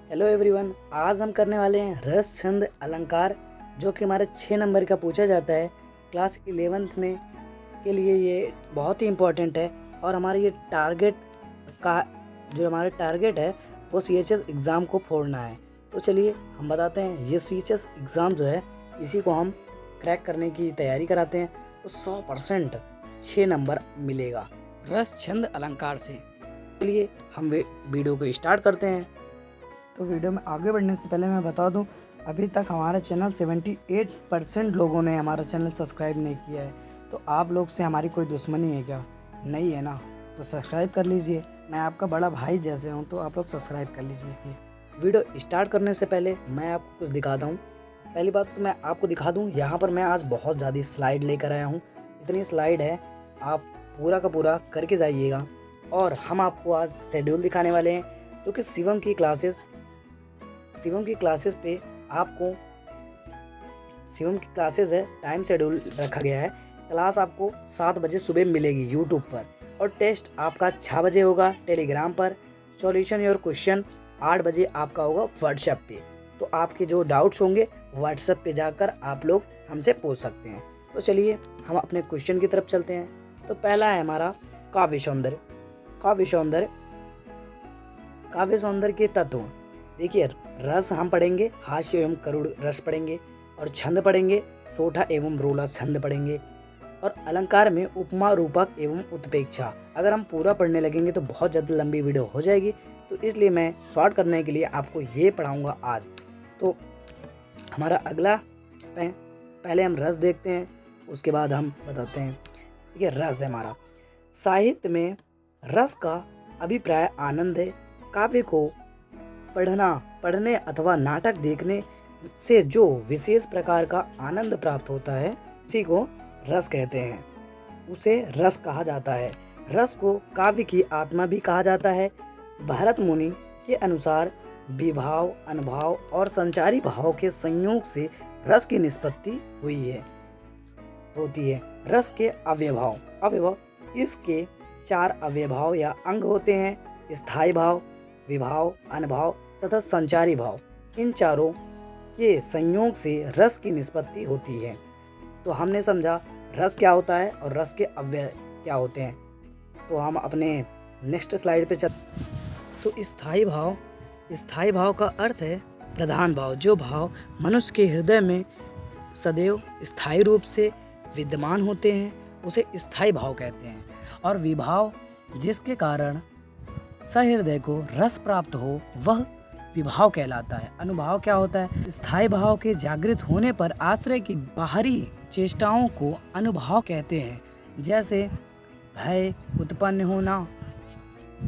Hello everyone, आज हम करने वाले हैं रस छंद अलंकार, जो कि हमारे 6 नंबर का पूछा जाता है क्लास 11th में के लिए। ये बहुत ही इम्पोर्टेंट है और हमारा ये टारगेट का जो हमारा टारगेट है वो CHS एग्ज़ाम को फोड़ना है। तो चलिए हम बताते हैं, ये CHS एग्ज़ाम जो है इसी को हम क्रैक करने की तैयारी कराते हैं तो 100% 6 नंबर मिलेगा रस छंद अलंकार से। चलिए हम वीडियो को स्टार्ट करते हैं। तो वीडियो में आगे बढ़ने से पहले मैं बता दूं, अभी तक हमारा चैनल 78% लोगों ने हमारा चैनल सब्सक्राइब नहीं किया है। तो आप लोग से हमारी कोई दुश्मनी है क्या? नहीं है ना? तो सब्सक्राइब कर लीजिए। मैं आपका बड़ा भाई जैसे हूं, तो आप लोग सब्सक्राइब कर लीजिए। वीडियो स्टार्ट करने से पहले मैं आपको कुछ दिखाता हूँ। पहली बात तो मैं आपको दिखा दूँ, यहाँ पर मैं आज बहुत ज़्यादा स्लाइड लेकर आया हूँ। इतनी स्लाइड है, आप पूरा का पूरा करके जाइएगा। और हम आपको आज शेड्यूल दिखाने वाले हैं, जो कि शिवम की क्लासेस पे आपको शिवम की क्लासेस है, टाइम शेड्यूल रखा गया है। क्लास आपको 7 बजे सुबह मिलेगी यूट्यूब पर, और टेस्ट आपका 6 बजे होगा टेलीग्राम पर। सॉल्यूशन और क्वेश्चन 8 बजे आपका होगा व्हाट्सएप पे। तो आपके जो डाउट्स होंगे व्हाट्सएप पे जाकर आप लोग हमसे पूछ सकते हैं। तो चलिए हम अपने क्वेश्चन की तरफ चलते हैं। तो पहला है हमारा काव्य सौंदर्य के तत्व। देखिए, रस हम पढ़ेंगे, हास्य एवं करुण रस पढ़ेंगे, और छंद पढ़ेंगे, सोठा एवं रोला छंद पढ़ेंगे, और अलंकार में उपमा, रूपक एवं उत्प्रेक्षा। अगर हम पूरा पढ़ने लगेंगे तो बहुत ज़्यादा लंबी वीडियो हो जाएगी, तो इसलिए मैं शॉर्ट करने के लिए आपको ये पढ़ाऊँगा आज। तो हमारा अगला पहले हम रस देखते हैं, उसके बाद हम बताते हैं। ये रस है हमारा। साहित्य में रस का अभिप्राय आनंद है। काव्य को पढ़ने अथवा नाटक देखने से जो विशेष प्रकार का आनंद प्राप्त होता है उसी को रस कहते हैं, उसे रस कहा जाता है। रस को काव्य की आत्मा भी कहा जाता है। भरत मुनि के अनुसार विभाव, अनुभाव और संचारी भाव के संयोग से रस की निष्पत्ति होती है। रस के अवयव इसके 4 अवयभाव या अंग होते हैं: स्थायी भाव, विभाव, अनुभाव तथा संचारी भाव। इन चारों के संयोग से रस की निष्पत्ति होती है। तो हमने समझा रस क्या होता है और रस के अवयव क्या होते हैं। तो हम अपने नेक्स्ट स्लाइड पे तो स्थायी भाव का अर्थ है प्रधान भाव। जो भाव मनुष्य के हृदय में सदैव स्थायी रूप से विद्यमान होते हैं उसे स्थायी भाव कहते हैं। और विभाव जिसके कारण सहृदय को रस प्राप्त हो वह विभाव कहलाता है। अनुभाव क्या होता है? स्थायी भाव के जागृत होने पर आश्रय की बाहरी चेष्टाओं को अनुभाव कहते हैं, जैसे भय उत्पन्न होना,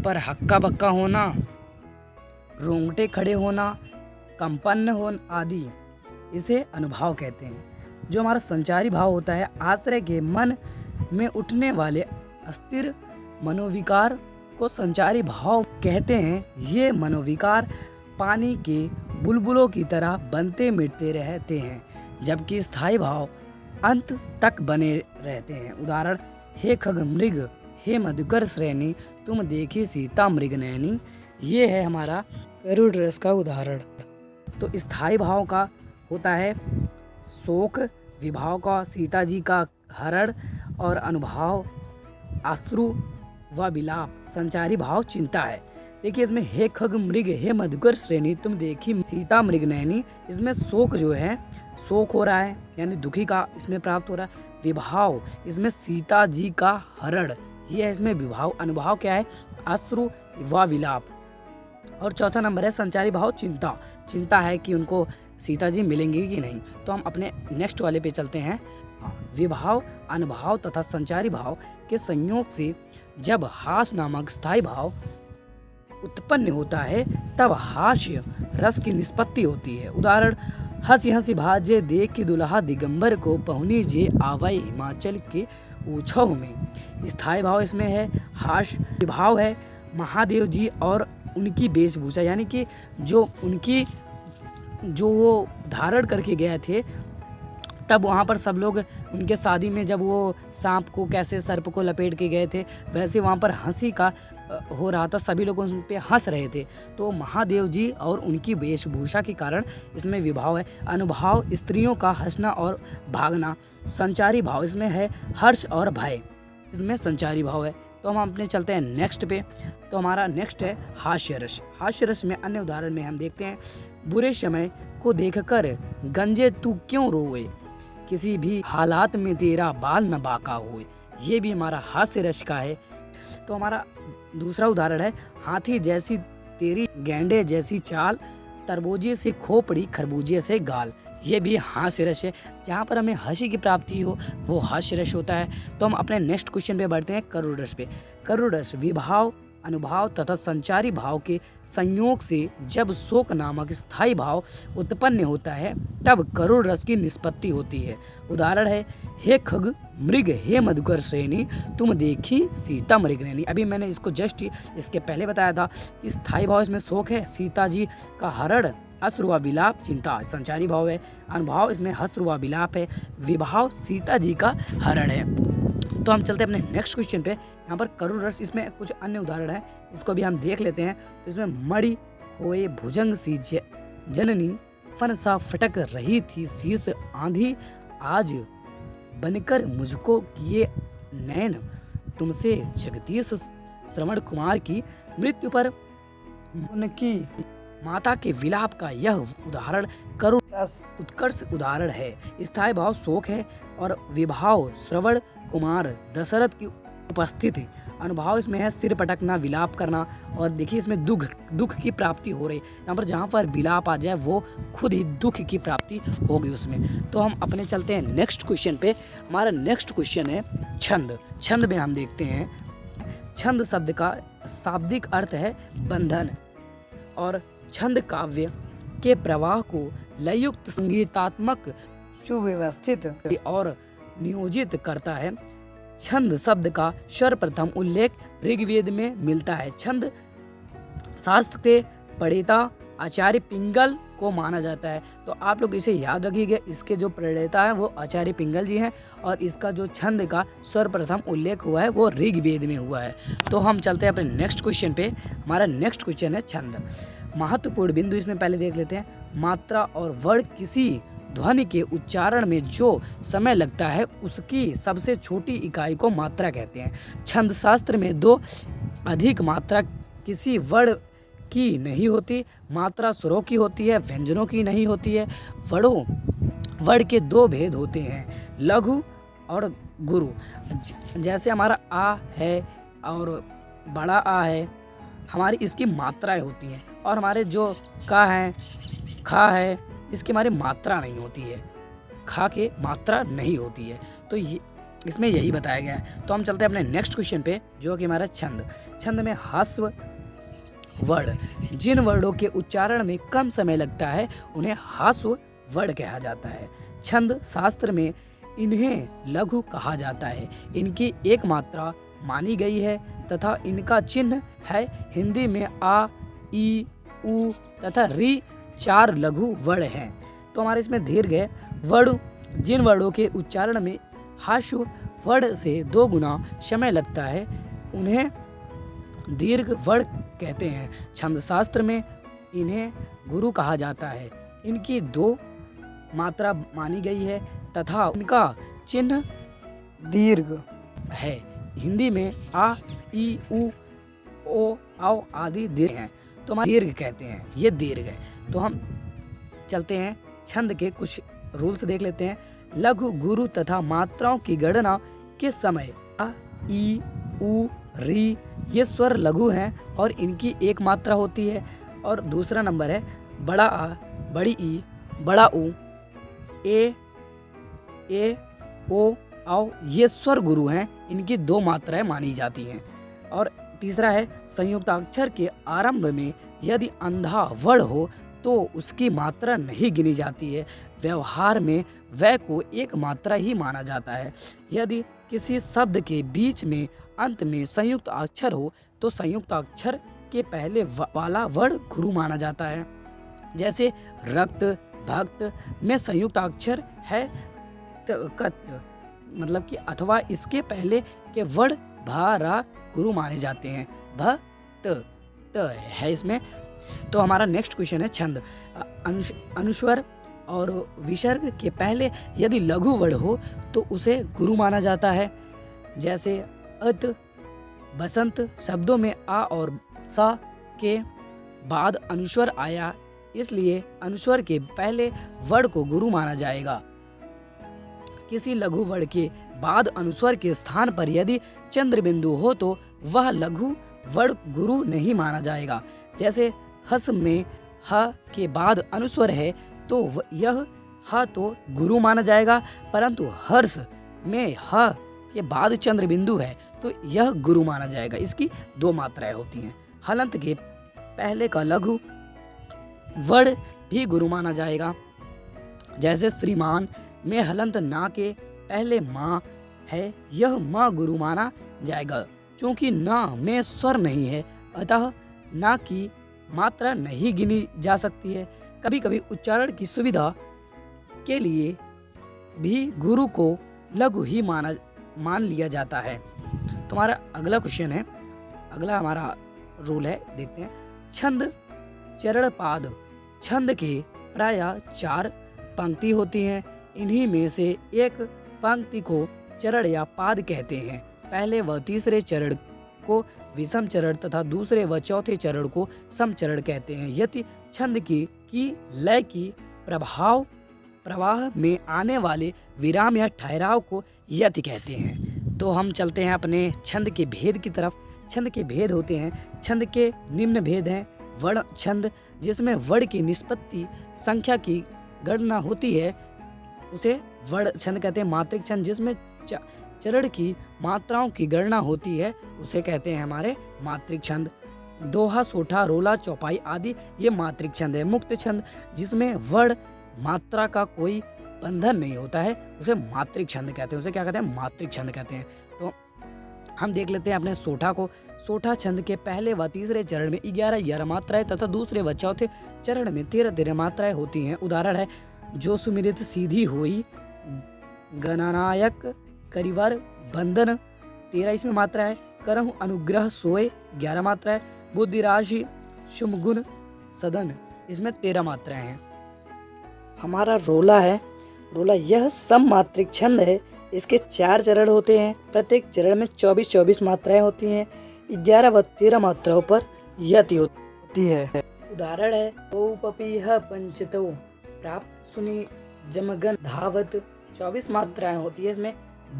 पर हक्का बक्का होना, रोंगटे खड़े होना, कंपन होना आदि, इसे अनुभाव कहते हैं। जो हमारा संचारी भाव होता है, आश्रय के मन में उठने वाले अस्थिर मनोविकार को संचारी भाव कहते हैं। ये मनोविकार पानी के बुलबुलों की तरह बनते मिटते रहते हैं, जबकि स्थायी भाव अंत तक बने रहते हैं। उदाहरण: हे खग मृग, हे मधुकर श्रेणी, तुम देखी सीता मृग नैनी। ये है हमारा करुण रस का उदाहरण। तो स्थायी भाव का होता है शोक, विभाव का सीता जी का हरण, और अनुभाव अश्रु व विलाप। संचारी भाव चिंता है। देखिए, इसमें हे खग मृग, हे मधुकर श्रेणी, तुम देखी सीता मृग नैनी, इसमें शोक जो है, शोक हो रहा है, यानी दुखी का इसमें प्राप्त हो रहा है। विभाव, इसमें सीता जी का हरण, ये है इसमें विभाव। अनुभाव क्या है? अश्रु व विलाप। और चौथा नंबर है संचारी भाव चिंता है कि उनको सीता जी मिलेंगी कि नहीं। तो हम अपने नेक्स्ट वाले पे चलते हैं। विभाव, अनुभाव तथा संचारी भाव के संयोग से जब हास्य नामक स्थायी भाव उत्पन्न होता है तब हास्य रस की निष्पत्ति होती है। उदाहरण: हंसी हंसी भाजे देख के दुल्हा दिगंबर को, पहुनी जे आवै हिमाचल के ऊँछौ में। स्थायी भाव इसमें है हास्य। विभाव है महादेव जी और उनकी वेशभूषा, यानी कि जो वो धारण करके गए थे, तब वहाँ पर सब लोग उनके शादी में जब वो सांप को कैसे सर्प को लपेट के गए थे, वैसे वहाँ पर हंसी का हो रहा था, सभी लोग उन पे हंस रहे थे। तो महादेव जी और उनकी वेशभूषा के कारण इसमें विभाव है। अनुभाव स्त्रियों का हंसना और भागना। संचारी भाव इसमें है हर्ष और भय, इसमें संचारी भाव है। तो हम अपने चलते हैं नेक्स्ट पे। तो हमारा नेक्स्ट है हास्य रस। हास्य रस में अन्य उदाहरण में हम देखते हैं, बुरे समय को देखकर गंजे तू क्यों रोए, किसी भी हालात में तेरा बाल न बाका हुए। ये भी हमारा हास्य रस का है। तो हमारा दूसरा उदाहरण है, हाथी जैसी तेरी गैंडे जैसी चाल, तरबूजे से खोपड़ी खरबूजे से गाल। ये भी हास्य रस है। जहाँ पर हमें हंसी की प्राप्ति हो वो हास्य रस होता है। तो हम अपने नेक्स्ट क्वेश्चन पे बढ़ते हैं, करुण रस पे। करुण रस विभाव, अनुभाव तथा संचारी भाव के संयोग से जब शोक नामक स्थायी भाव उत्पन्न होता है तब करुण रस की निष्पत्ति होती है। उदाहरण है, हे खग मृग हे मधुकर श्रेणी, तुम देखी सीता मृग नैनी। अभी मैंने इसको जस्ट इसके पहले बताया था कि स्थायी भाव इसमें शोक है, सीता जी का हरण, अश्रुवा विलाप चिंता संचारी भाव है, अनुभाव इसमें हश्रुवा विलाप है, विभाव सीता जी का हरण है। तो हम चलते हैं अपने नेक्स्ट क्वेश्चन पे। यहाँ पर करुण रस, इसमें कुछ अन्य उदाहरण है, इसको भी हम देख लेते हैं। तो इसमें मणि खोए भुजंग सी जननी, फन सा फटक रही थी शीस आंधी, आज बनकर मुझको किए नैन तुमसे जगदीश श्रवण कुमार की मृत्यु पर उनकी माता के विलाप का यह उदाहरण करुण रस उत्कर्ष उदाहरण है। स्थायी भाव शोक है और विभाव श्रवण कुमार दशरथ की उपस्थिति। अनुभाव इसमें है सिर पटकना, विलाप करना, और देखिए इसमें दुख की प्राप्ति हो रही। यहाँ पर जहाँ पर विलाप आ जाए वो खुद ही दुख की प्राप्ति होगी उसमें। तो हम अपने चलते हैं नेक्स्ट क्वेश्चन पे। हमारा नेक्स्ट क्वेश्चन है छंद। छंद में हम देखते हैं, छंद शब्द का शाब्दिक अर्थ है बंधन, और छंद काव्य के प्रवाह को लययुक्त संगीतात्मक सुव्यवस्थित और नियोजित करता है। छंद शब्द का सर्वप्रथम उल्लेख ऋग्वेद में मिलता है। छंद शास्त्र के प्रणेता आचार्य पिंगल को माना जाता है। तो आप लोग इसे याद रखिएगा, इसके जो प्रणेता हैं वो आचार्य पिंगल जी हैं, और इसका जो छंद का सर्वप्रथम उल्लेख हुआ है वो ऋग्वेद में हुआ है। तो हम चलते हैं अपने नेक्स्ट क्वेश्चन पे। हमारा नेक्स्ट क्वेश्चन है छंद। महत्वपूर्ण बिंदु इसमें पहले देख लेते हैं, मात्रा और वर्ण किसी ध्वनि के उच्चारण में जो समय लगता है उसकी सबसे छोटी इकाई को मात्रा कहते हैं। छंद शास्त्र में दो अधिक मात्रा किसी वर्ण की नहीं होती, मात्रा स्वरों की होती है, व्यंजनों की नहीं होती है। वर्ण के दो भेद होते हैं, लघु और गुरु। जैसे हमारा आ है और बड़ा आ है, हमारी इसकी मात्राएं होती हैं, और हमारे जो का है, खा है, इसकी हमारी मात्रा नहीं होती है, खा के मात्रा नहीं होती है। तो ये इसमें यही बताया गया है। तो हम चलते हैं अपने नेक्स्ट क्वेश्चन पे, जो कि हमारा छंद। छंद में ह्रस्व वर्ण, जिन वर्णों के उच्चारण में कम समय लगता है उन्हें ह्रस्व वर्ण कहा जाता है। छंद शास्त्र में इन्हें लघु कहा जाता है। इनकी एक मात्रा मानी गई है तथा इनका चिन्ह है। हिंदी में आ, ई, उ तथा री 4 लघु वर्ण हैं। तो हमारे इसमें दीर्घ है। वर्ण, जिन वर्णों के उच्चारण में ह्रस्व वर्ण से 2 गुना समय लगता है उन्हें दीर्घ वर्ण कहते हैं। छंद शास्त्र में इन्हें गुरु कहा जाता है। इनकी 2 मात्रा मानी गई है तथा इनका चिन्ह दीर्घ है। हिंदी में आ, ई, उ, ओ, औ आदि दीर्घ हैं, तो हम दीर्घ कहते हैं, ये दीर्घ है। तो हम चलते हैं छंद के कुछ रूल्स देख लेते हैं। लघु, गुरु तथा मात्राओं की गणना के समय आ, ई, उ, री ये स्वर लघु हैं और इनकी एक मात्रा होती है। और दूसरा नंबर है बड़ा आ, बड़ी ई, बड़ा उ, ए, ओ, औ ये स्वर गुरु हैं, इनकी 2 मात्राएं मानी जाती हैं। और तीसरा है संयुक्ताक्षर के आरंभ में यदि अंधा वर्ण हो तो उसकी मात्रा नहीं गिनी जाती है। व्यवहार में वह को एक मात्रा ही माना जाता है। यदि किसी शब्द के बीच में अंत में संयुक्त अक्षर हो तो संयुक्त अक्षर के पहले वाला वर्ण गुरु माना जाता है। जैसे रक्त, भक्त में संयुक्त अक्षर है मतलब कि अथवा इसके पहले के वर्ण भा, रा गुरु माने जाते हैं। भ त त है इसमें। तो हमारा नेक्स्ट क्वेश्चन है छंद। अनुस्वर और विसर्ग के पहले यदि लघु वर्ण हो तो उसे गुरु माना जाता है। जैसे अत, बसंत शब्दों में आ और सा के बाद अनुस्वर आया, इसलिए अनुस्वर के पहले वर्ण को गुरु माना जाएगा। किसी लघु वर्ण के बाद अनुस्वर के स्थान पर यदि चंद्र बिंदु हो तो वह लघु वर्ण गुरु नहीं माना जाएगा। जैसे हस में ह के बाद अनुस्वर है तो यह ह तो गुरु माना जाएगा, परंतु हर्ष में ह के बाद चंद्र बिंदु है तो यह गुरु माना जाएगा। इसकी 2 मात्राएं होती हैं। हलंत के पहले का लघु वर्ण भी गुरु माना जाएगा। जैसे श्रीमान में हलंत ना के पहले माँ है, यह माँ गुरु माना जाएगा। क्योंकि ना में स्वर नहीं है, अतः ना की मात्रा नहीं गिनी जा सकती है। कभी कभी उच्चारण की सुविधा के लिए भी गुरु को लघु ही मान लिया जाता है। तो हमारा अगला क्वेश्चन है, अगला हमारा रूल है, देखते हैं। छंद चरण पाद। छंद के प्रायः 4 पंक्ति होती हैं। इन्हीं में से एक पंक्ति को चरण या पाद कहते हैं। पहले व तीसरे चरण को विषम चरण तथा दूसरे व चौथे चरण को सम चरण कहते हैं। यदि छंद की लय की प्रवाह में आने वाले विराम या ठहराव को यति कहते हैं। तो हम चलते हैं अपने छंद के भेद की तरफ। छंद के भेद होते हैं। छंद के निम्न भेद हैं। वर्ण छंद, जिसमें वर्ण की निष्पत्ति संख्या की गणना होती है, उसे वर्ण छंद कहते हैं। मात्रिक छंद, जिसमें चरण की मात्राओं की गणना होती है, उसे कहते हैं हमारे मात्रिक छंद। दोहा, सोठा, रोला, चौपाई आदि ये मात्रिक छंद है। मुक्त छंद, जिसमें वर्ण मात्रा का कोई बंधन नहीं होता है, उसे मात्रिक छंद कहते हैं। उसे क्या कहते हैं? मात्रिक छंद कहते हैं। तो हम देख लेते हैं अपने सोठा को। सोठा छंद के पहले व तीसरे चरण में 11 मात्राएं तथा दूसरे व चौथे चरण में 13 मात्राएं होती हैं। उदाहरण है, जो सुमिरित सीधी हुई, गणनायक करिवर बंधन 13 इसमें मात्रा है। करहु अनुग्रह सोए 11 मात्रा है। बुद्धि राशि शुमगुण सदन, इसमें 13 मात्राएं हैं। हमारा रोला है। रोला यह सम मात्रिक छंद है। इसके 4 चरण होते हैं। प्रत्येक चरण में 24 मात्राएं होती हैं। 11 व 13 मात्राओं पर यति होती है। उदाहरण है, ओ पपीह पंचतो प्राप्त सुनी जमगन धावत 24 मात्राएं होती है। इसमें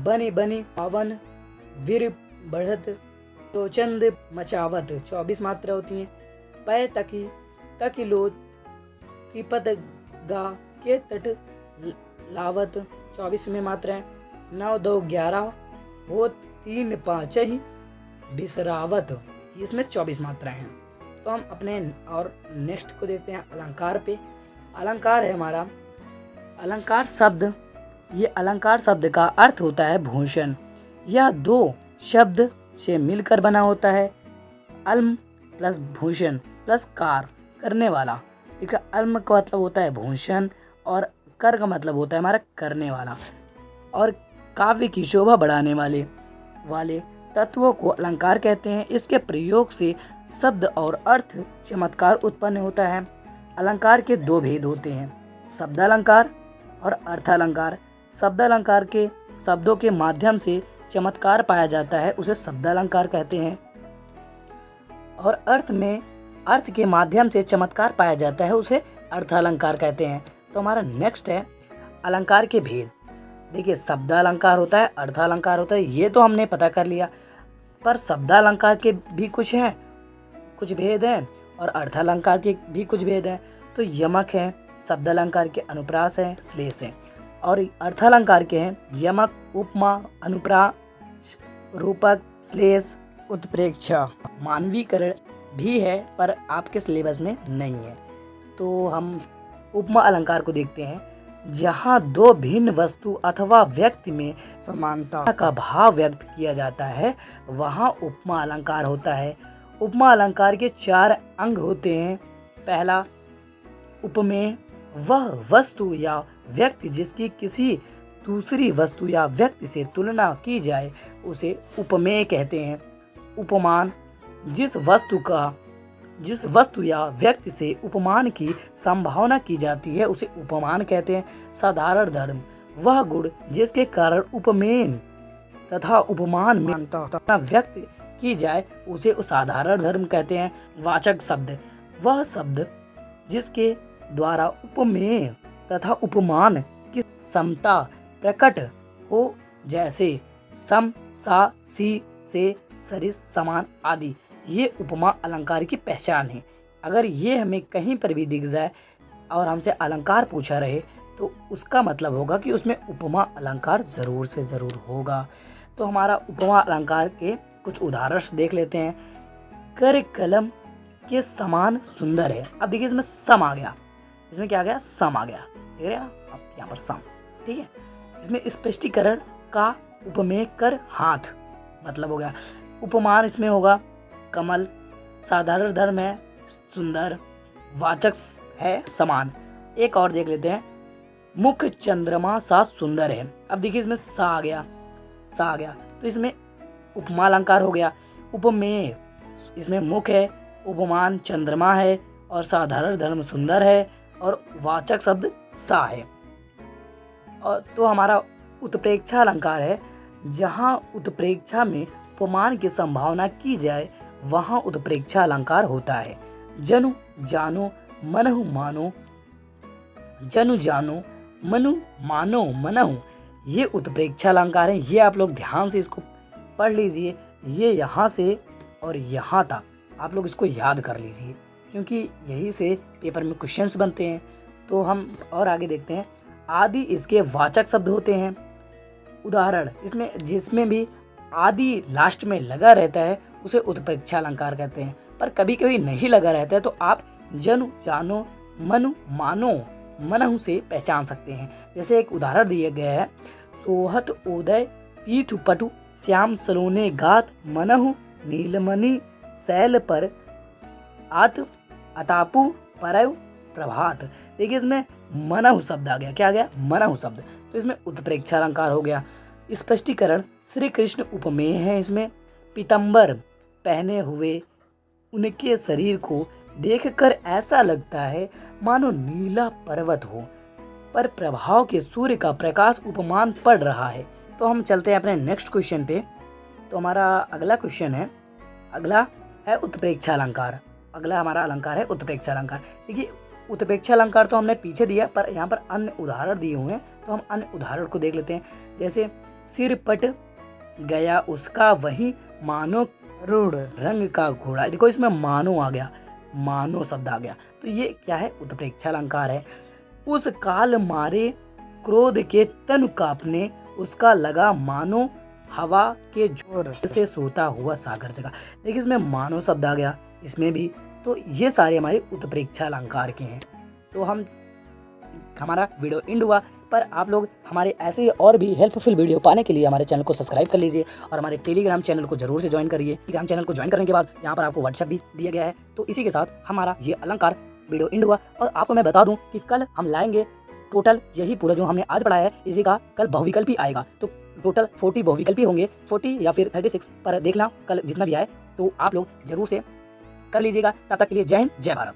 बनी बनी पवन वीर बढ़त तो चंद मचावत 24 मात्रा होती हैं। पै तकी तकिलो त्रिपद गा के तट लावत 24 में मात्राएं। 9 2 11 हो 3 5 ही बिसरावत, इसमें 24 मात्राएं हैं। तो हम अपने और नेक्स्ट को देखते हैं अलंकार पे। अलंकार है हमारा अलंकार शब्द। ये अलंकार शब्द का अर्थ होता है भूषण। यह 2 शब्द से मिलकर बना होता है। अल्म प्लस भूषण प्लस कार, करने वाला। ठीक है, अल्म का मतलब होता है भूषण और कर का मतलब होता है हमारा करने वाला। और काव्य की शोभा बढ़ाने वाले तत्वों को अलंकार कहते हैं। इसके प्रयोग से शब्द और अर्थ चमत्कार उत्पन्न होता है। अलंकार के 2 भेद होते हैं, शब्दालंकार और अर्थालंकार। शब्दालंकार के शब्दों के माध्यम से चमत्कार पाया जाता है, उसे शब्दालंकार कहते हैं। और अर्थ के माध्यम से चमत्कार पाया जाता है, उसे अर्थालंकार कहते हैं। तो हमारा नेक्स्ट है अलंकार के भेद। देखिए, शब्दालंकार होता है, अर्थालंकार होता है, ये तो हमने पता कर लिया। पर शब्दालंकार के भी कुछ भेद हैं और अर्थालंकार के भी कुछ भेद हैं। तो यमक है, शब्दालंकार के अनुप्रास है, श्लेष है। और अर्थालंकार के हैं यमक, उपमा, अनुप्रास, रूपक, श्लेष, उत्प्रेक्षा। मानवीकरण भी है पर आपके सिलेबस में नहीं है। तो हम उपमा अलंकार को देखते हैं। जहाँ 2 भिन्न वस्तु अथवा व्यक्ति में समानता का भाव व्यक्त किया जाता है, वहाँ उपमा अलंकार होता है। उपमा अलंकार के 4 अंग होते हैं। पहला, उपमेय, वह वस्तु या व्यक्ति जिसकी किसी दूसरी वस्तु या व्यक्ति से तुलना की जाए, उसे उपमेय कहते हैं। उपमान, जिस वस्तु या व्यक्ति से उपमान की संभावना की जाती है उसे उपमान कहते हैं। साधारण धर्म वह गुण जिसके कारण उपमेय तथा उपमान में व्यक्त की जाए उसे साधारण धर्म कहते हैं। वाचक शब्द वह शब्द जिसके द्वारा उपमेय तथा उपमान की समता प्रकट हो, जैसे सम, सा, सी, से, सरिस, समान आदि। ये उपमा अलंकार की पहचान है। अगर ये हमें कहीं पर भी दिख जाए और हमसे अलंकार पूछा रहे तो उसका मतलब होगा कि उसमें उपमा अलंकार ज़रूर से ज़रूर होगा। तो हमारा उपमा अलंकार के कुछ उदाहरण देख लेते हैं। कर कलम के समान सुंदर है। अब देखिए इसमें सम आ गया, इसमें क्या आ गया, सम आ गया, देख रहे हैं ना अब यहाँ पर सम, ठीक है। इसमें स्पष्टीकरण का उपमेय कर हाथ मतलब हो गया। उपमान इसमें होगा कमल, साधारण धर्म है सुंदर, वाचक है समान। एक और देख लेते हैं, मुख चंद्रमा सा सुंदर है। अब देखिए इसमें सा आ गया, सा आ गया, तो इसमें उपमा अलंकार हो गया। उपमेय इसमें मुख है, उपमान चंद्रमा है और साधारण धर्म सुंदर है और वाचक शब्द सा है। और तो हमारा उत्प्रेक्षा अलंकार है। जहाँ उत्प्रेक्षा में उपमान की संभावना की जाए वहाँ उत्प्रेक्षा अलंकार होता है। जनु जानो मनहु मानो, जनु जानो मनु मानो मनहु, ये उत्प्रेक्षा अलंकार है। ये आप लोग ध्यान से इसको पढ़ लीजिए। ये यहाँ से और यहाँ तक आप लोग इसको याद कर लीजिए, क्योंकि यही से पेपर में क्वेश्चंस बनते हैं। तो हम और आगे देखते हैं। आदि इसके वाचक शब्द होते हैं। उदाहरण इसमें जिसमें भी आदि लास्ट में लगा रहता है उसे उत्प्रेक्षा अलंकार कहते हैं। पर कभी कभी नहीं लगा रहता है तो आप जनु जानो मनु मानो मनहु से पहचान सकते हैं। जैसे एक उदाहरण दिया गया है, सोहत उदय पीठ पटु श्याम सलोने गात मनहु नीलमणि शैल पर आत अतापु परव प्रभात। देखिए इसमें मनहु शब्द आ गया, क्या आ गया, मनहु शब्द, तो इसमें उत्प्रेक्षा अलंकार हो गया। स्पष्टीकरण श्री कृष्ण उपमेय है। इसमें पीतंबर पहने हुए उनके शरीर को देखकर ऐसा लगता है मानो नीला पर्वत हो, पर प्रभाव के सूर्य का प्रकाश उपमान पड़ रहा है। तो हम चलते हैं अपने नेक्स्ट क्वेश्चन पे। तो हमारा अगला क्वेश्चन है, अगला है उत्प्रेक्षा अलंकार। अगला हमारा अलंकार है उत्प्रेक्षा अलंकार। देखिए उत्प्रेक्षा अलंकार तो हमने पीछे दिया, पर यहाँ पर अन्य उदाहरण दिए हुए हैं तो हम अन्य उदाहरण को देख लेते हैं। जैसे सिर पट गया उसका वही मानो रूढ़ रंग का घोड़ा। देखो इसमें मानो आ गया, मानो शब्द आ गया, तो ये क्या है, उत्प्रेक्षा अलंकार है। उस काल मारे क्रोध के तन कांपने उसका लगा मानो हवा के जोर से सोता हुआ सागर जगा। देखिए इसमें मानो शब्द आ गया इसमें भी। तो ये सारे हमारे उत्प्रेक्षा अलंकार के हैं। तो हमारा वीडियो एंड हुआ, पर आप लोग हमारे ऐसे और भी हेल्पफुल वीडियो पाने के लिए हमारे चैनल को सब्सक्राइब कर लीजिए और हमारे टेलीग्राम चैनल को जरूर से ज्वाइन करिए। टेलीग्राम चैनल को ज्वाइन करने के बाद यहाँ पर आपको व्हाट्सएप भी दिया गया है। तो इसी के साथ हमारा ये अलंकार वीडियो एंड हुआ। और आपको मैं बता दूं कि कल हम लाएंगे टोटल यही पूरा जो हमने आज पढ़ाया है, इसी का कल बहुविकल्पी आएगा। तो टोटल 40 बहुविकल्पी होंगे, 40 या फिर 36, पर देखना कल जितना भी आए तो आप लोग जरूर से कर लीजिएगा। तब तक के लिए जय हिंद, जय भारत।